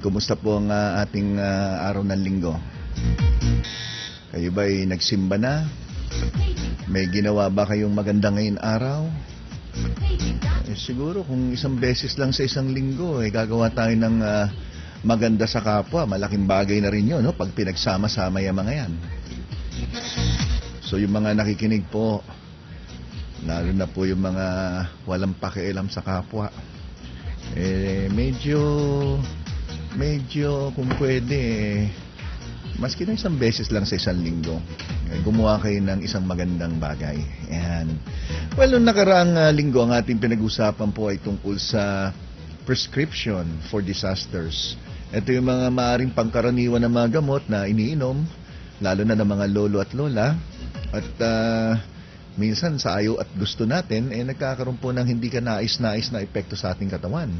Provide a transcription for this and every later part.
Kumusta po ang ating araw ng linggo? Kayo ba'y nagsimba na? May ginawa ba kayong maganda ngayon araw? Siguro kung isang beses lang sa isang linggo, gagawa tayo ng maganda sa kapwa. Malaking bagay na rin yun, no? Pag pinagsama-sama yung mga yan. So yung mga nakikinig po, lalo na po yung mga walang pakialam sa kapwa, medyo kung pwede, maski na isang beses lang sa isang linggo, gumawa kayo ng isang magandang bagay. Ayan. Well, noong nakaraang linggo, ang ating pinag-usapan po ay tungkol sa prescription for disasters. Ito yung mga maaring pangkaraniwan na mga gamot na iniinom, lalo na ng mga lolo at lola. At minsan sa ayaw at gusto natin, nagkakaroon po ng hindi ka nais-nais na epekto sa ating katawan.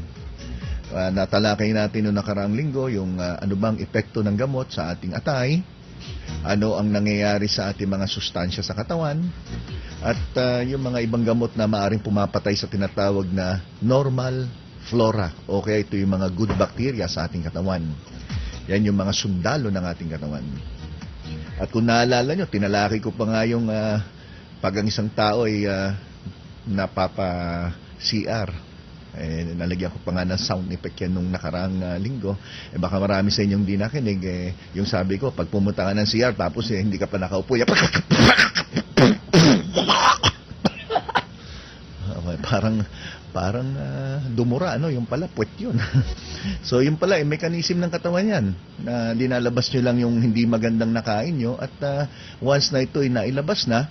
Natalakay natin noong nakaraang linggo yung ano bang epekto ng gamot sa ating atay, ano ang nangyayari sa ating mga sustansya sa katawan, at yung mga ibang gamot na maaring pumapatay sa tinatawag na normal flora, o kaya ito yung mga good bacteria sa ating katawan. Yan yung mga sundalo ng ating katawan. At kung naalala nyo, tinalakay ko pa nga yung pag ang isang tao ay napapa-CR. Nalagyan ko pa nga ng sound effect yan nung nakaraang linggo. Baka marami sa inyong di nakinig. Yung sabi ko, pag pumunta ka ng CR, tapos hindi ka pa nakaupo, parang dumura, ano? Yung pala, puwet yun. So, yung pala, mechanism ng katawan yan, na dinalabas nyo lang yung hindi magandang nakain nyo, at once na ito ay nailabas na,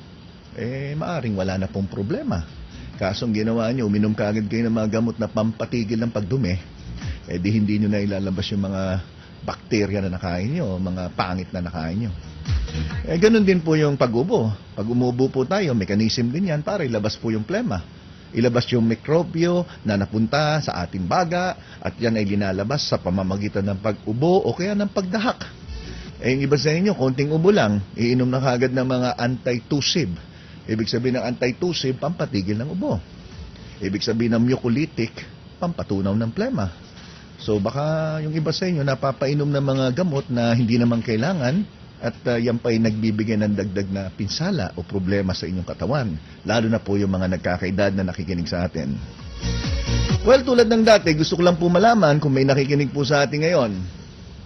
maaring wala na pong problema. Kaso ang ginawa nyo, uminom kaagad kayo ng mga gamot na pampatigil ng pagdumi, di hindi nyo na ilalabas yung mga bakterya na nakain nyo, mga pangit na nakain nyo. Ganun din po yung pag-ubo. Pag umubo po tayo, mechanism din yan para ilabas po yung plema. Ilabas yung mikrobyo na napunta sa ating baga, at yan ay linalabas sa pamamagitan ng pag-ubo o kaya ng pagdahak. Yung iba sa inyo, konting ubo lang, iinom na kaagad ng mga anti-tussive. Ibig sabihin ng anti-tussive, pampatigil ng ubo. Ibig sabihin ng mucolytic, pampatunaw ng plema. So baka yung iba sa inyo napapainom ng mga gamot na hindi naman kailangan, at yan pa ay nagbibigay ng dagdag na pinsala o problema sa inyong katawan. Lalo na po yung mga nagkakaedad na nakikinig sa atin. Well, tulad ng dati, gusto ko lang po malaman kung may nakikinig po sa atin ngayon.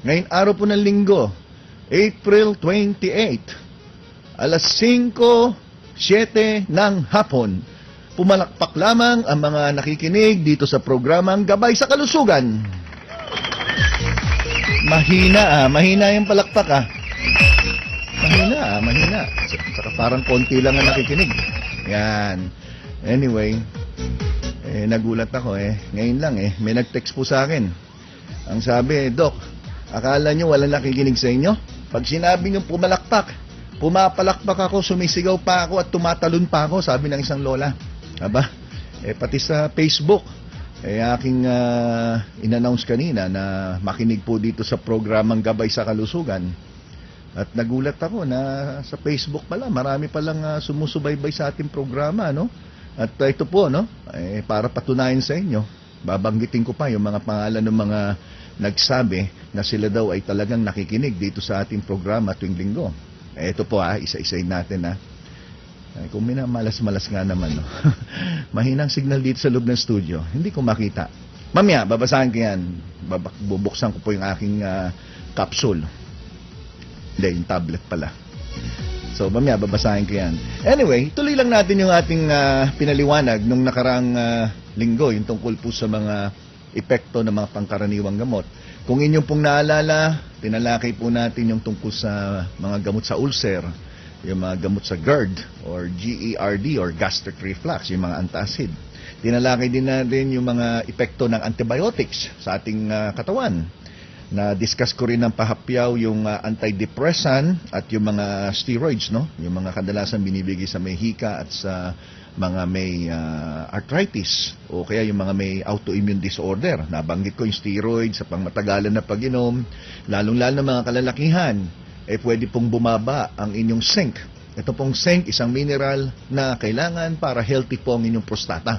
Ngayon araw po ng linggo, April 28, alas 5:07 ng hapon. Pumalakpak lamang ang mga nakikinig dito sa programang Gabay sa Kalusugan. Mahina yung palakpak Mahina. Saka parang konti lang ang nakikinig. Yan. Anyway, nagulat ako Ngayon lang may nag-text po sa akin. Ang sabi, Doc, akala nyo walang nakikinig sa inyo? Pag sinabi nyo pumalakpak, pumapalakpak ako, sumisigaw pa ako at tumatalon pa ako, sabi ng isang lola. Aba, pati sa Facebook, aking in-announce kanina na makinig po dito sa programang Gabay sa Kalusugan. At nagulat ako na sa Facebook pala, marami palang sumusubaybay sa ating programa, no? At ito po, no? Para patunayan sa inyo, babanggitin ko pa yung mga pangalan ng mga nagsabi na sila daw ay talagang nakikinig dito sa ating programa tuwing linggo. Ito po isa-isayin natin kung minamalas-malas nga naman, no? Mahinang signal dito sa loob ng studio, hindi ko makita. Mamaya, babasahin ko yan. Bubuksan ko po yung aking capsule. Hindi, yung tablet pala. So, mamaya, babasahin ko yan. Anyway, tuloy lang natin yung ating pinaliwanag nung nakaraang linggo, yung tungkol po sa mga epekto ng mga pangkaraniwang gamot. Kung inyong pong naalala, tinalakay po natin yung tungkol sa mga gamot sa ulcer, yung mga gamot sa GERD or GERD or gastric reflux, yung mga antacid. Tinalakay din natin yung mga epekto ng antibiotics sa ating katawan. Na-discuss ko rin ng pahapyaw yung antidepressant at yung mga steroids, no? Yung mga kadalasan binibigay sa may hika at sa mga may arthritis o kaya yung mga may autoimmune disorder. Nabanggit ko yung steroids sa pangmatagalan na pag-inom, lalong-lalo na mga kalalakihan, pwede pong bumaba ang inyong zinc. Ito pong zinc, isang mineral na kailangan para healthy po ang inyong prostata.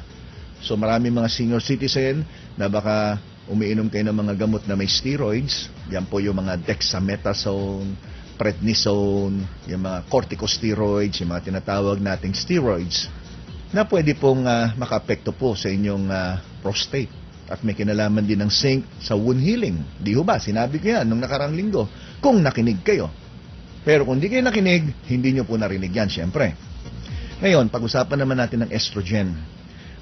So marami mga senior citizen na baka umiinom kayo ng mga gamot na may steroids, yan po yung mga dexamethasone, prednisone, yung mga corticosteroids, yung mga tinatawag nating steroids, na pwede pong makaapekto po sa inyong prostate. At may kinalaman din ng zinc sa wound healing. Di ho ba? Sinabi ko yan nung nakarang linggo. Kung nakinig kayo. Pero kung di kayo nakinig, hindi nyo po narinig yan, syempre. Ngayon, pag-usapan naman natin ng estrogen.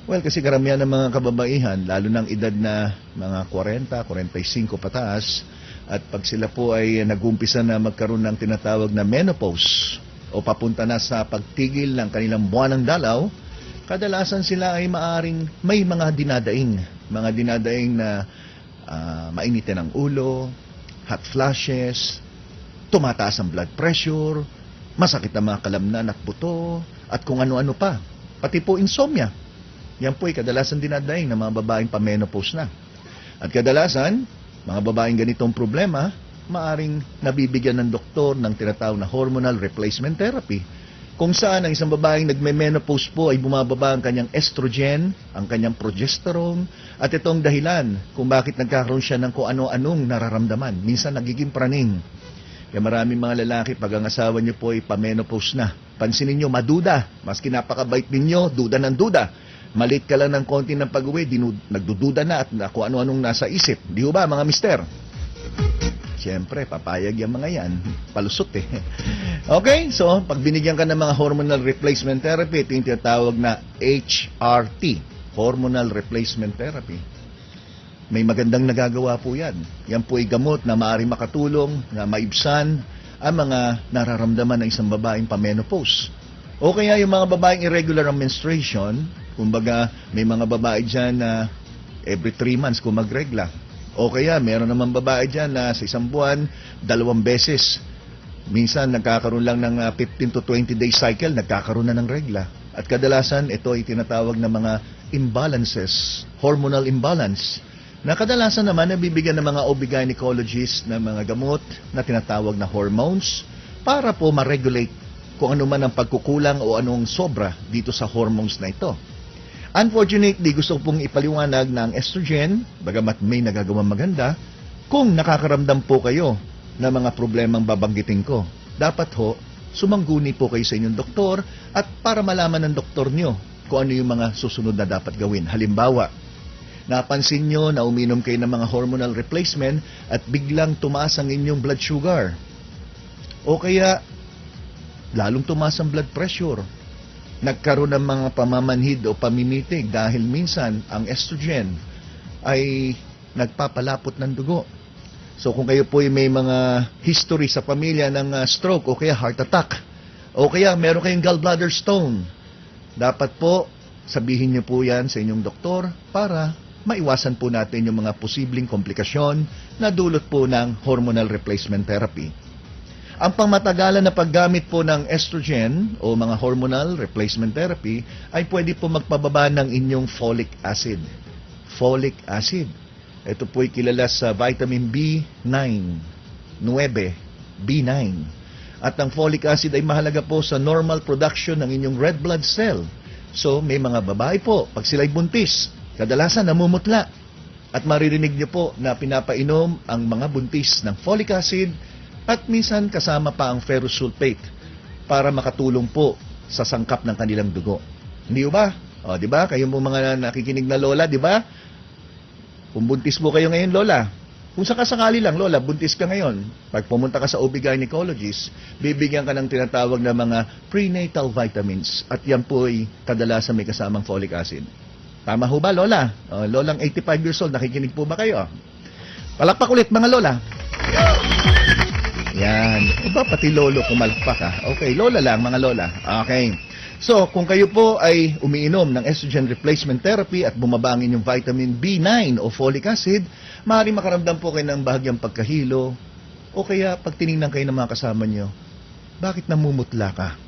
Well, kasi karamihan ng mga kababaihan, lalo ng edad na mga 40, 45 pataas, at pag sila po ay nag-umpisa na magkaroon ng tinatawag na menopause, o papunta na sa pagtigil ng kanilang buwan ng dalaw, kadalasan sila ay maaring may mga dinadaing na mainitin ang ulo, hot flashes, tumataas ang blood pressure, masakit ang mga kalamnan at buto, at kung ano-ano pa. Pati po insomnia. Yan po ay kadalasan dinadaing ng mga babaeng pa-menopause na. At kadalasan, mga babaeng ganitong problema, maaring nabibigyan ng doktor ng tinatawag na hormonal replacement therapy, kung saan ang isang babaeng nagme-menopause po ay bumababa ang kanyang estrogen, ang kanyang progesterone, at itong dahilan kung bakit nagkakaroon siya ng kung ano-anong nararamdaman. Minsan nagiging praning. Kaya maraming mga lalaki, pag ang asawa niyo po ay pa-menopause na, pansinin niyo, maduda. Maski napakabait ninyo, duda ng duda. Malit ka lang ng konti ng pag-uwi, nagdududa na at kung ano-anong nasa isip. Di ba mga mister? Siyempre, papayag yung mga yan. Palusot eh. Okay, so pag binigyan ka ng mga hormonal replacement therapy, ito yung tinatawag na HRT, hormonal replacement therapy. May magandang nagagawa po yan. Yan po ay gamot na maaaring makatulong, na maibsan ang mga nararamdaman ng isang babaeng pa-menopause. O kaya yung mga babaeng irregular ang menstruation, kumbaga may mga babae dyan na every 3 months kung magregla. O kaya, meron naman babae dyan na sa isang buwan, 2 beses. Minsan, nagkakaroon lang ng 15 to 20 day cycle, nagkakaroon na ng regla. At kadalasan, ito ay tinatawag na mga imbalances, hormonal imbalance, na kadalasan naman nabibigyan ng mga OB-gynecologist na mga gamot na tinatawag na hormones para po ma-regulate kung ano man ang pagkukulang o anong sobra dito sa hormones na ito. Unfortunately, gusto ko pong ipaliwanag na ang estrogen, bagamat may nagagawang maganda, kung nakakaramdam po kayo ng mga problemang babanggitin ko, dapat ho, sumangguni po kayo sa inyong doktor at para malaman ng doktor nyo kung ano yung mga susunod na dapat gawin. Halimbawa, napansin nyo na uminom kayo ng mga hormonal replacement at biglang tumaas ang inyong blood sugar. O kaya, lalong tumaas ang blood pressure. Nagkaroon ng mga pamamanhid o pamimitig dahil minsan ang estrogen ay nagpapalapot ng dugo. So kung kayo po ay may mga history sa pamilya ng stroke o kaya heart attack o kaya meron kayong gallbladder stone, dapat po sabihin niyo po yan sa inyong doktor para maiwasan po natin yung mga posibleng komplikasyon na dulot po ng hormonal replacement therapy. Ang pangmatagalan na paggamit po ng estrogen o mga hormonal replacement therapy ay pwede po magpababa ng inyong folic acid. Folic acid. Ito po ay kilala sa vitamin B9, B9. At ang folic acid ay mahalaga po sa normal production ng inyong red blood cell. So may mga babae po, pag sila'y buntis, kadalasan namumutla. At maririnig niyo po na pinapainom ang mga buntis ng folic acid at minsan kasama pa ang ferrous sulfate para makatulong po sa sangkap ng kanilang dugo. Hindi ba? O, di ba? Kayo mo mga nakikinig na lola, di ba? Kung buntis mo kayo ngayon, lola, kung sakasakali lang, lola, buntis ka ngayon, pag pumunta ka sa OB-gynecologist, bibigyan ka ng tinatawag na mga prenatal vitamins at yan po ay kadalasan may kasamang folic acid. Tama ho ba, lola? O, lolang 85 years old, nakikinig po ba kayo? Palakpak ulit, mga lola. Yan. Iba pati lolo kumalpak ha. Okay, lola lang, mga lola. Okay. So, kung kayo po ay umiinom ng estrogen replacement therapy at bumaba ang inyong vitamin B9 o folic acid, maaari makaramdam po kayo ng bahagyang pagkahilo o kaya pag tinignan kayo ng mga kasama nyo, bakit namumutla ka?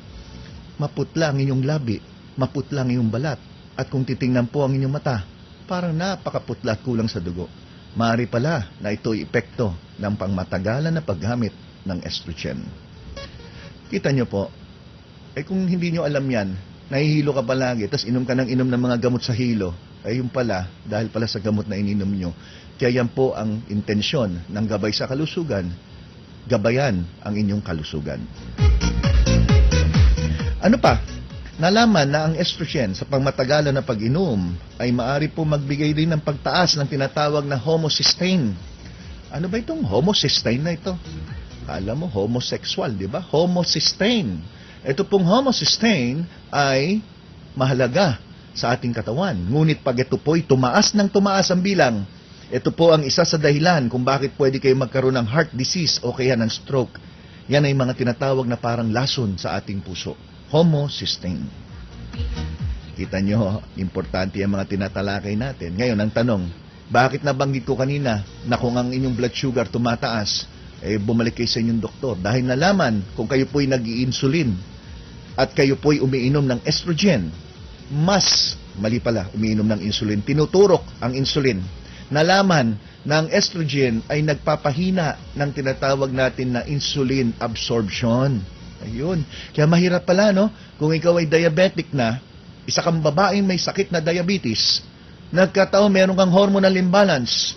Maputla ang inyong labi, maputla ang inyong balat, at kung titingnan po ang inyong mata, parang napakaputla at kulang sa dugo. Maaari pala na ito'y epekto ng pangmatagalan na paggamit ng estrogen. Kita nyo po, kung hindi nyo alam yan, nahihilo ka palagi, tapos inom ka ng mga gamot sa hilo, ay yung pala, dahil pala sa gamot na ininom nyo. Kaya yan po ang intensyon ng gabay sa kalusugan, gabayan ang inyong kalusugan. Ano pa? Nalaman na ang estrogen sa pangmatagalan na pag-inom ay maari po magbigay din ng pagtaas ng tinatawag na homocysteine. Ano ba itong homocysteine na ito? Kala mo, homosexual, di ba? Homocysteine. Ito pong homocysteine ay mahalaga sa ating katawan. Ngunit pag ito po'y tumaas ng tumaas ang bilang, ito po ang isa sa dahilan kung bakit pwede kayo magkaroon ng heart disease o kaya ng stroke. Yan ay mga tinatawag na parang lason sa ating puso. Homocysteine. Kita nyo, importante ang mga tinatalakay natin. Ngayon, ang tanong, bakit nabanggit ko kanina na kung ang inyong blood sugar tumataas, bumalik kayo sa inyong doktor. Dahil nalaman kung kayo po'y nag-i-insulin at kayo po'y umiinom ng estrogen, mali pala, umiinom ng insulin, tinuturok ang insulin. Nalaman na ang estrogen ay nagpapahina ng tinatawag natin na insulin absorption. Ayun. Kaya mahirap pala, no? Kung ikaw ay diabetic na, isa kang babaeng may sakit na diabetes, nagkataon meron kang hormonal imbalance,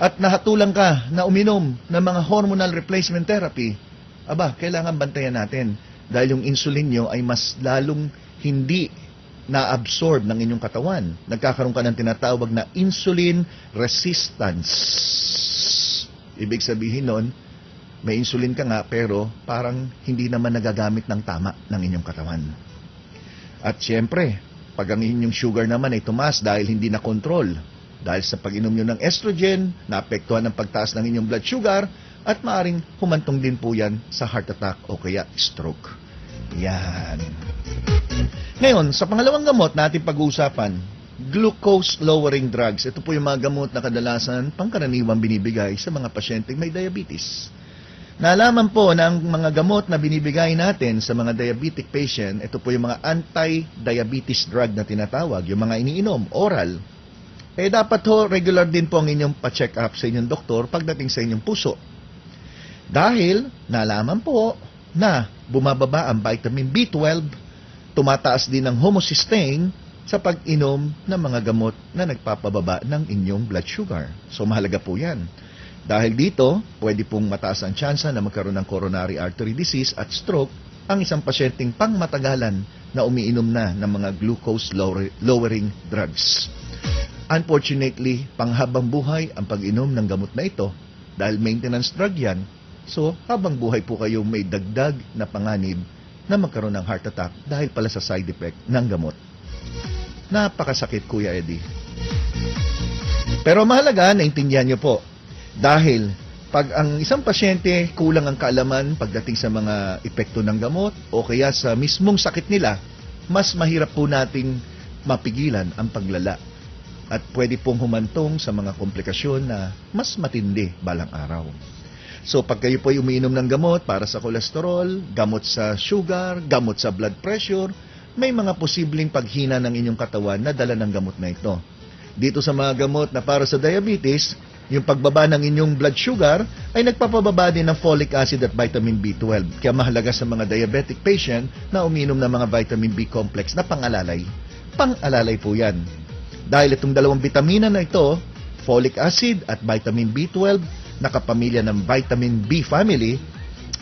at nahatulang ka na uminom ng mga hormonal replacement therapy, kailangan bantayan natin. Dahil yung insulin nyo ay mas lalong hindi na-absorb ng inyong katawan. Nagkakaroon ka ng tinatawag na insulin resistance. Ibig sabihin nun, may insulin ka nga pero parang hindi naman nagagamit ng tama ng inyong katawan. At syempre, pag ang inyong sugar naman ay tumaas dahil hindi na control, dahil sa pag-inom nyo ng estrogen, naapektuhan ng pagtaas ng inyong blood sugar, at maaring humantong din po yan sa heart attack o kaya stroke. Yan. Ngayon, sa pangalawang gamot na ating pag-uusapan, glucose-lowering drugs. Ito po yung mga gamot na kadalasan pangkaraniwang binibigay sa mga pasyenteng may diabetes. Nalaman po na ang mga gamot na binibigay natin sa mga diabetic patient, ito po yung mga anti-diabetes drug na tinatawag, yung mga iniinom, oral. Dapat regular din po ang inyong pa-check up sa inyong doktor pagdating sa inyong puso. Dahil nalaman po na bumababa ang vitamin B12, tumataas din ang homocysteine sa pag-inom ng mga gamot na nagpapababa ng inyong blood sugar. So mahalaga po yan. Dahil dito, pwede pong mataas ang tsansa na magkaroon ng coronary artery disease at stroke ang isang pasyenteng pangmatagalan na umiinom na ng mga glucose-lowering drugs. Unfortunately, panghabang buhay ang pag-inom ng gamot na ito dahil maintenance drug yan. So, habang buhay po kayo may dagdag na panganib na magkaroon ng heart attack dahil pala sa side effect ng gamot. Napakasakit, Kuya Eddie. Pero mahalaga, naintindihan nyo po. Dahil pag ang isang pasyente kulang ang kaalaman pagdating sa mga epekto ng gamot o kaya sa mismong sakit nila, mas mahirap po nating mapigilan ang paglala. At pwede pong humantong sa mga komplikasyon na mas matindi balang araw. So pag kayo po ay umiinom ng gamot para sa kolesterol, gamot sa sugar, gamot sa blood pressure, may mga posibleng paghina ng inyong katawan na dala ng gamot na ito. Dito sa mga gamot na para sa diabetes, yung pagbaba ng inyong blood sugar ay nagpapababa din ng folic acid at vitamin B12. Kaya mahalaga sa mga diabetic patient na uminom ng mga vitamin B complex na pangalalay. Pangalalay po yan. Dahil itong dalawang vitamina na ito, folic acid at vitamin B12, na kapamilya ng vitamin B family,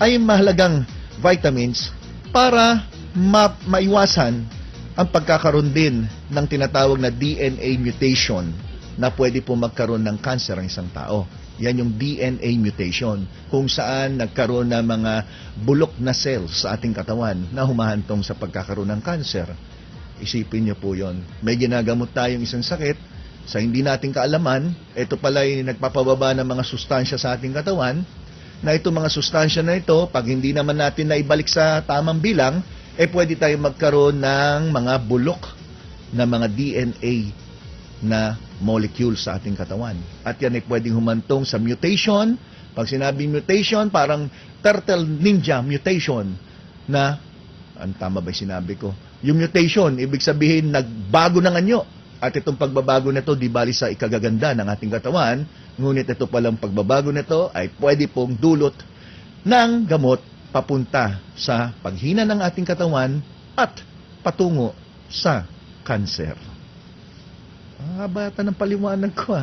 ay mahalagang vitamins para maiwasan ang pagkakaroon din ng tinatawag na DNA mutation na pwede po magkaroon ng cancer ang isang tao. Yan yung DNA mutation, kung saan nagkaroon ng mga bulok na cells sa ating katawan na humahantong sa pagkakaroon ng cancer. Isipin niyo po yon. May ginagamot tayong isang sakit, sa hindi nating kaalaman, ito pala ay nagpapababa ng mga sustansya sa ating katawan, na itong mga sustansya na ito, pag hindi naman natin naibalik sa tamang bilang, pwede tayong magkaroon ng mga bulok na mga DNA na molecule sa ating katawan. At yan ay pwedeng humantong sa mutation. Pag sinabing mutation, parang turtle ninja mutation na, ang tama ba sinabi ko? Yung mutation, ibig sabihin, nagbago ng anyo. At itong pagbabago nito, di bali sa ikagaganda ng ating katawan, ngunit ito palang pagbabago nito ay pwede pong dulot ng gamot papunta sa paghina ng ating katawan at patungo sa kanser. Ang haba yata ng paliwanag ko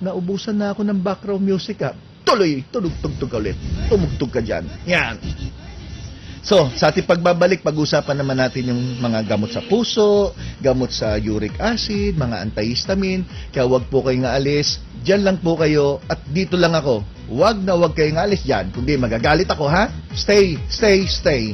Naubusan na ako ng background music Tuloy, tugtog ulit. Tumugtog ka dyan. Yan. So, sa ating pagbabalik, pag-usapan naman natin yung mga gamot sa puso, gamot sa uric acid, mga antihistamine. Kaya wag po kayong aalis. Diyan lang po kayo at dito lang ako. Wag na wag kayong aalis dyan. Kundi magagalit ako, ha? Stay, stay, stay.